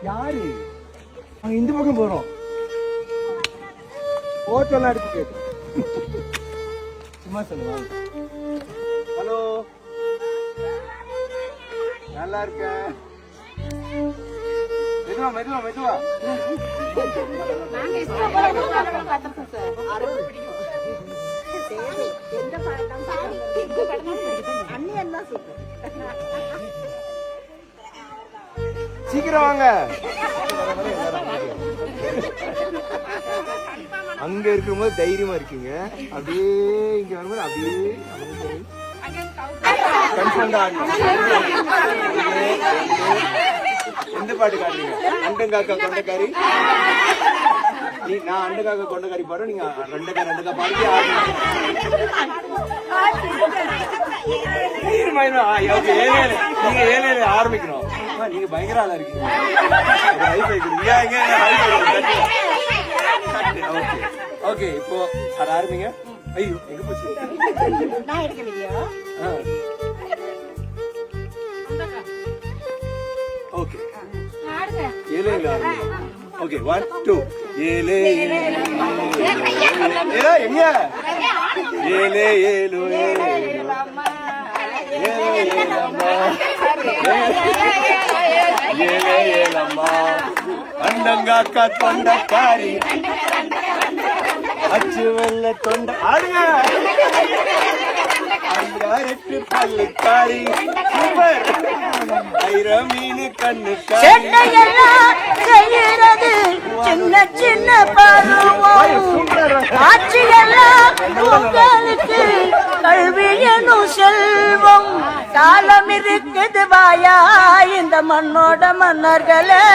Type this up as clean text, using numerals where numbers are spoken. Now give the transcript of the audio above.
யாரு அங்க இந்த பக்கம் போறோம். போட்டோலாம் எடுத்து கேட்டு சும்மா சொல்லுவாங்க. ஹலோ, நல்லா இருக்கேன். மெதுவா மெதுவா மெதுவா. சீக்கிரம் வாங்க. அங்க இருக்கும்போது தைரியமா இருக்கீங்க, அப்படியே இங்க வரும்போது அப்படியே எந்த பாட்டு காட்டுறீங்க? அண்டங்காக்கா கொண்டக்காரி. நான் அண்டங்காக்கா கொண்டக்காரி பாடுறேன், நீங்க ரெண்டக்கா பாடி நீங்க ஏழு ஆரம்பிக்கணும். நீங்க பயங்கர ஆளா இருக்கீங்க. ஓகே, இப்போ அது ஆரம்பிங்க. ஐயோ, எங்க போச்சு? ஓகே, ஏழு ஓகே, 1 2 ஏழு எங்க ஏழு ஏழு ஏழம்மா அண்டங்காக்கா தொண்டக்காரி அச்சு வெள்ள தொண்ட ஆடுங்க. ரெட்டு பல்லுக்காரி சூப்பர். ஐரம் மீன் கண்ணுக்காரி செய்கிறது சின்ன சின்ன பருவம் ஆட்சியெல்லாம் உங்களுக்கு கல்வி எனும் செல்வம் காலம் இருக்குது வாயா இந்த மண்ணோட மன்னர்களே.